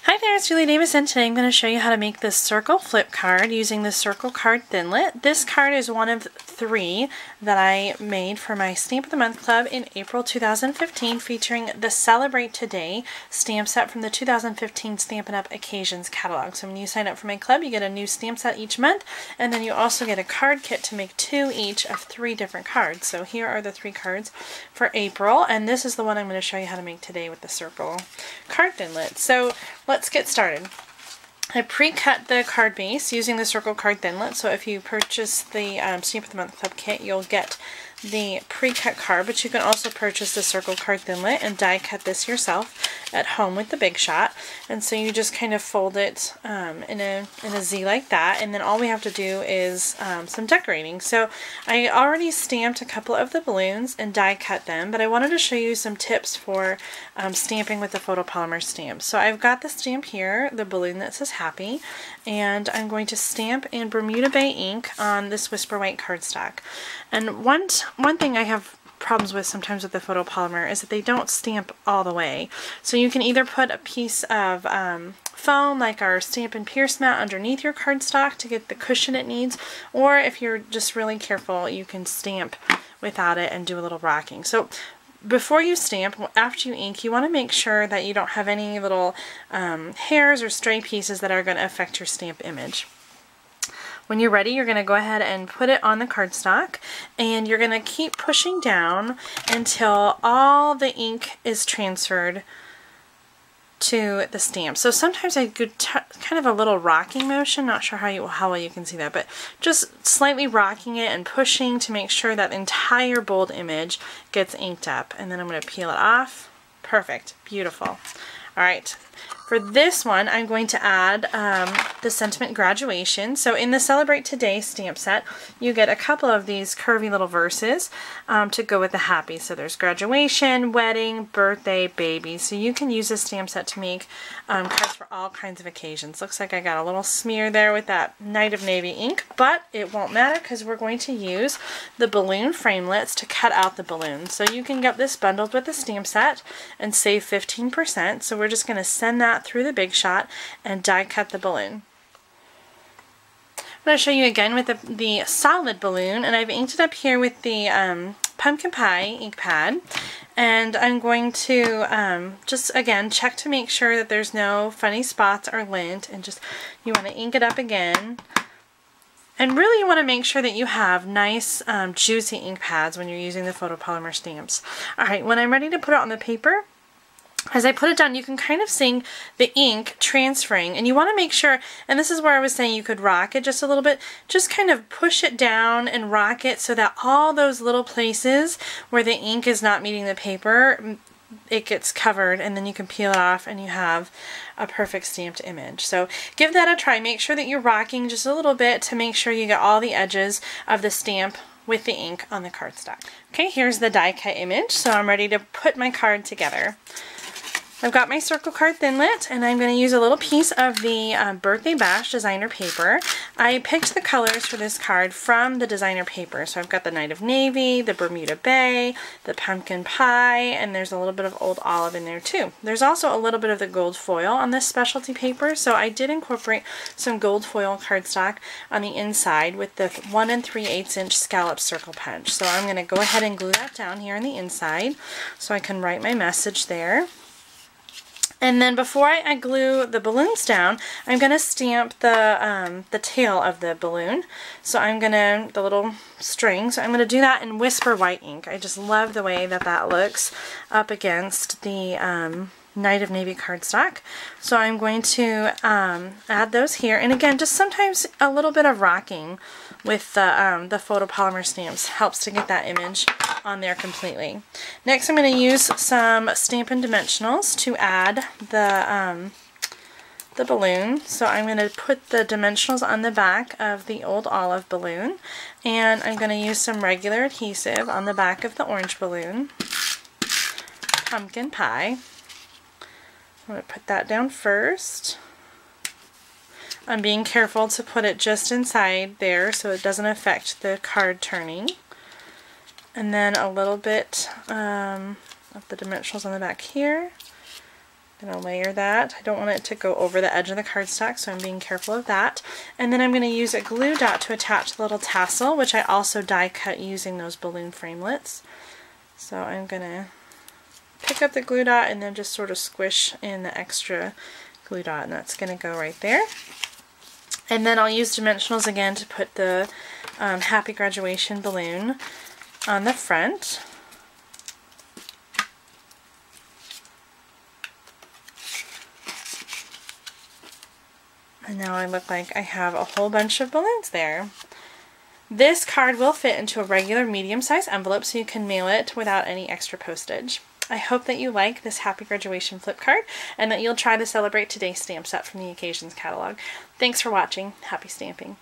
Hi there, it's Julie Davison. Today I'm going to show you how to make this circle flip card using the Circle Card Thinlit. This card is one of 3 that I made for my Stamp of the Month Club in April 2015, featuring the Celebrate Today stamp set from the 2015 Stampin' Up! Occasions catalog. So when you sign up for my club, you get a new stamp set each month, and then you also get a card kit to make 2 each of 3 different cards. So here are the 3 cards for April, and this is the one I'm going to show you how to make today with the Circle Card Thinlit. So let's get started. I pre-cut the card base using the Circle Card Thinlit, so if you purchase the Stamp of the Month Club kit, you'll get the pre-cut card, but you can also purchase the Circle Card Thinlit and die cut this yourself at home with the Big Shot. And so you just kind of fold it in a Z like that, and then all we have to do is some decorating. So I already stamped a couple of the balloons and die cut them, but I wanted to show you some tips for stamping with the photopolymer stamp. So I've got the stamp here, the balloon that says happy, and I'm going to stamp in Bermuda Bay ink on this Whisper White cardstock. And one thing I have problems with sometimes with the photopolymer is that they don't stamp all the way. So you can either put a piece of foam like our Stampin' Pierce mat underneath your cardstock to get the cushion it needs, or if you're just really careful, you can stamp without it and do a little rocking. So before you stamp, after you ink, you want to make sure that you don't have any little hairs or stray pieces that are going to affect your stamp image. When you're ready, you're going to go ahead and put it on the cardstock, and you're going to keep pushing down until all the ink is transferred to the stamp. So sometimes I do kind of a little rocking motion, not sure how well you can see that, but just slightly rocking it and pushing to make sure that entire bold image gets inked up. And then I'm going to peel it off. Perfect. Beautiful. Alright, for this one I'm going to add the Sentiment Graduation. So in the Celebrate Today stamp set, you get a couple of these curvy little verses to go with the happy. So there's graduation, wedding, birthday, baby. So you can use this stamp set to make cards for all kinds of occasions. Looks like I got a little smear there with that Night of Navy ink, but it won't matter because we're going to use the balloon framelits to cut out the balloons. So you can get this bundled with the stamp set and save 15%. So we're just going to send that through the Big Shot and die cut the balloon. I'm going to show you again with the solid balloon, and I've inked it up here with the Pumpkin Pie ink pad, and I'm going to just again check to make sure that there's no funny spots or lint, and just you want to ink it up again. And really you want to make sure that you have nice juicy ink pads when you're using the photopolymer stamps. Alright, when I'm ready to put it on the paper, as I put it down, you can kind of see the ink transferring, and you want to make sure, and this is where I was saying you could rock it just a little bit, just kind of push it down and rock it so that all those little places where the ink is not meeting the paper, it gets covered, and then you can peel it off and you have a perfect stamped image. So give that a try. Make sure that you're rocking just a little bit to make sure you get all the edges of the stamp with the ink on the cardstock. Okay, here's the die cut image, so I'm ready to put my card together. I've got my Circle Card Thinlit, and I'm going to use a little piece of the Birthday Bash designer paper. I picked the colors for this card from the designer paper. So I've got the Night of Navy, the Bermuda Bay, the Pumpkin Pie, and there's a little bit of Old Olive in there too. There's also a little bit of the gold foil on this specialty paper, so I did incorporate some gold foil cardstock on the inside with the 1 3/8 inch scallop circle punch. So I'm going to go ahead and glue that down here on the inside so I can write my message there. And then before I glue the balloons down, I'm going to stamp the tail of the balloon. So I'm going to, the little string, so I'm going to do that in Whisper White ink. I just love the way that that looks up against the Night of Navy cardstock. So I'm going to add those here. And again, just sometimes a little bit of rocking with the photopolymer stamps helps to get that image on there completely. Next I'm going to use some Stampin' Dimensionals to add the balloon. So I'm going to put the dimensionals on the back of the Old Olive balloon, and I'm going to use some regular adhesive on the back of the orange balloon. Pumpkin Pie. I'm going to put that down first. I'm being careful to put it just inside there so it doesn't affect the card turning. And then a little bit of the dimensionals on the back here. I'm going to layer that. I don't want it to go over the edge of the cardstock, so I'm being careful of that. And then I'm going to use a glue dot to attach the little tassel, which I also die cut using those balloon framelits. So I'm going to pick up the glue dot and then just sort of squish in the extra glue dot, and that's going to go right there. And then I'll use dimensionals again to put the Happy Graduation balloon on the front. And now I look like I have a whole bunch of balloons there. This card will fit into a regular medium-sized envelope, so you can mail it without any extra postage. I hope that you like this Happy Graduation flip card and that you'll try to celebrate today's stamp set from the Occasions catalog. Thanks for watching. Happy stamping.